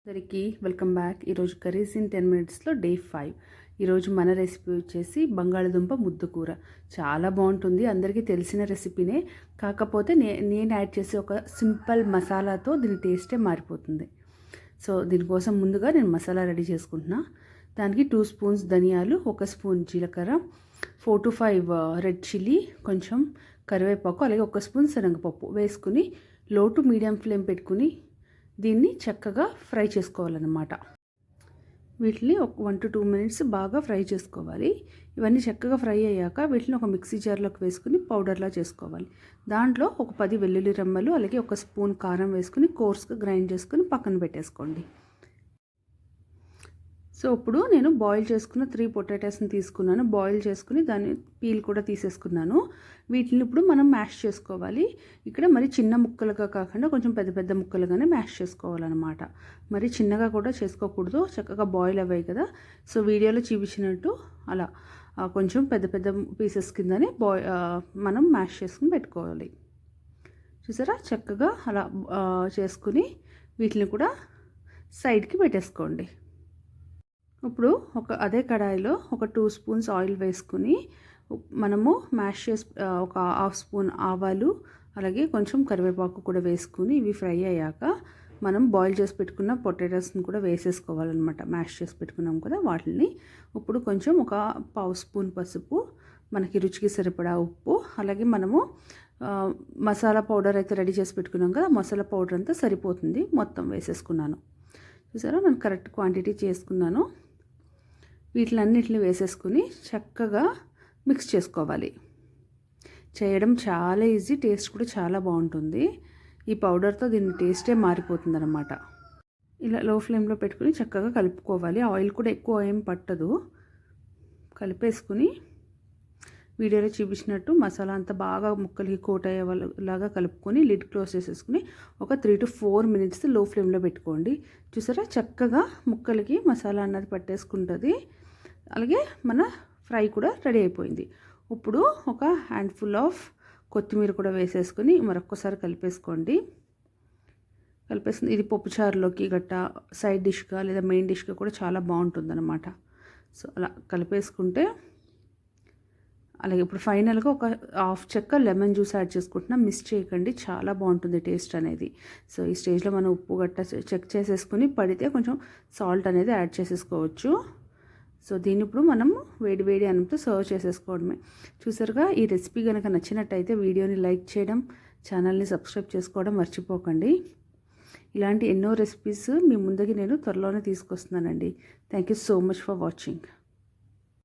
అందరికీ welcome back. ఈరోజు curries in 10 మినిట్స్లో డే 5. ఈరోజు మన రెసిపీ వచ్చేసి బంగాళదుంప ముద్ద కూర. చాలా బాగుంటుంది, అందరికీ తెలిసిన రెసిపీనే. కాకపోతే నేను యాడ్ చేసే ఒక సింపుల్ మసాలాతో దీని టేస్టే మారిపోతుంది. సో దీనికోసం ముందుగా నేను మసాలా రెడీ చేసుకుంటున్నా. దానికి 2 స్పూన్స్ ధనియాలు, 1 స్పూన్ జీలకర్ర, 4 to 5 రెడ్ చిల్లీ, కొంచెం కరివేపాకు, అలాగే 1 స్పూన్ శనగపప్పు వేసుకుని లో టు మీడియం ఫ్లేమ్ పెట్టుకుని దీన్ని చక్కగా ఫ్రై చేసుకోవాలన్నమాట. వీటిని ఒక 1 to 2 మినిట్స్ బాగా ఫ్రై చేసుకోవాలి. ఇవన్నీ చక్కగా ఫ్రై అయ్యాక వీటిని ఒక మిక్సీ జార్లోకి వేసుకుని పౌడర్లా చేసుకోవాలి. దాంట్లో ఒక 10 వెల్లుల్లి రెమ్మలు, అలాగే 1 స్పూన్ కారం వేసుకుని కోర్స్గా గ్రైండ్ చేసుకుని పక్కన పెట్టేసుకోండి. సో ఇప్పుడు నేను బాయిల్ చేసుకున్న 3 పొటాటోస్ని తీసుకున్నాను. బాయిల్ చేసుకుని దాన్ని పీల్ కూడా తీసేసుకున్నాను. వీటిని ఇప్పుడు మనం మ్యాష్ చేసుకోవాలి. ఇక్కడ మరి చిన్న ముక్కలుగా కాకుండా కొంచెం పెద్ద పెద్ద ముక్కలుగానే మ్యాష్ చేసుకోవాలన్నమాట. మరి చిన్నగా కూడా చేసుకోకూడదు, చక్కగా బాయిల్ అవ్వాయి కదా. సో వీడియోలో చూపించినట్టు అలా కొంచెం పెద్ద పెద్ద పీసెస్ కిందనే మనం మ్యాష్ చేసుకుని పెట్టుకోవాలి. చూసారా, చక్కగా అలా చేసుకుని వీటిని కూడా సైడ్కి పెట్టేసుకోండి. ఇప్పుడు అదే కడాయిలో ఒక 2 స్పూన్స్ ఆయిల్ వేసుకుని మనము మ్యాష్ చేసి ఒక 1/2 స్పూన్ ఆవాలు, అలాగే కొంచెం కరివేపాకు కూడా వేసుకుని ఇవి ఫ్రై అయ్యాక మనం బాయిల్ చేసి పెట్టుకున్న పొటాటోస్ని కూడా వేసేసుకోవాలన్నమాట. మ్యాష్ చేసి పెట్టుకున్నాం కదా వాటిని. ఇప్పుడు కొంచెం ఒక 1/2 స్పూన్ పసుపు, మనకి రుచికి సరిపడా ఉప్పు, అలాగే మనము మసాలా పౌడర్ అయితే రెడీ చేసి పెట్టుకున్నాం కదా, మసాలా పౌడర్ అంతా సరిపోతుంది. మొత్తం వేసేసుకున్నాను. చూసారా, నేను కరెక్ట్ క్వాంటిటీ చేసుకున్నాను. వీటిలన్నిటిని వేసేసుకుని చక్కగా మిక్స్ చేసుకోవాలి. చేయడం చాలా ఈజీ, టేస్ట్ కూడా చాలా బాగుంటుంది. ఈ పౌడర్తో దీని టేస్టే మారిపోతుంది అన్నమాట. ఇలా లో ఫ్లేమ్లో పెట్టుకుని చక్కగా కలుపుకోవాలి. ఆయిల్ కూడా ఎక్కువ ఏం పట్టదు. కలిపేసుకుని వీడియోలో చూపించినట్టు మసాలా అంతా బాగా ముక్కలకి కోట్ అయ్యేలాగా కలుపుకొని లిడ్ క్లోజ్ చేసేసుకుని ఒక 3 to 4 మినిట్స్ లో ఫ్లేమ్లో పెట్టుకోండి. చూసారా, చక్కగా ముక్కలకి మసాలా అన్నది పట్టేసుకుంటుంది. అలాగే మన ఫ్రై కూడా రెడీ అయిపోయింది. ఇప్పుడు ఒక హ్యాండ్ఫుల్ ఆఫ్ కొత్తిమీర కూడా వేసేసుకొని మరొక్కసారి కలిపేసుకోండి. ఇది పప్పుచారులోకి గట్టా సైడ్ డిష్గా లేదా మెయిన్ డిష్గా కూడా చాలా బాగుంటుంది అన్నమాట. సో అలా కలిపేసుకుంటే, అలాగే ఇప్పుడు ఫైనల్గా ఒక 1/2 చెక్క లెమన్ జ్యూస్ యాడ్ చేసుకుంటున్నా. మిస్ చేయకండి, చాలా బాగుంటుంది టేస్ట్ అనేది. సో ఈ స్టేజ్లో మనం ఉప్పు గట్ట చెక్ చేసేసుకుని పడితే కొంచెం సాల్ట్ అనేది యాడ్ చేసేసుకోవచ్చు. సో దీన్ని ఇప్పుడు మనము వేడి వేడి అన్నంతో సర్వ్ చేసేసుకోవడమే. చూసారుగా, ఈ రెసిపీ కనుక నచ్చినట్టయితే వీడియోని లైక్ చేయడం, ఛానల్ని సబ్స్క్రైబ్ చేసుకోవడం మర్చిపోకండి. ఇలాంటి ఎన్నో రెసిపీస్ మీ ముందుకి నేను త్వరలోనే తీసుకొస్తున్నానండి. Thank you so much for watching.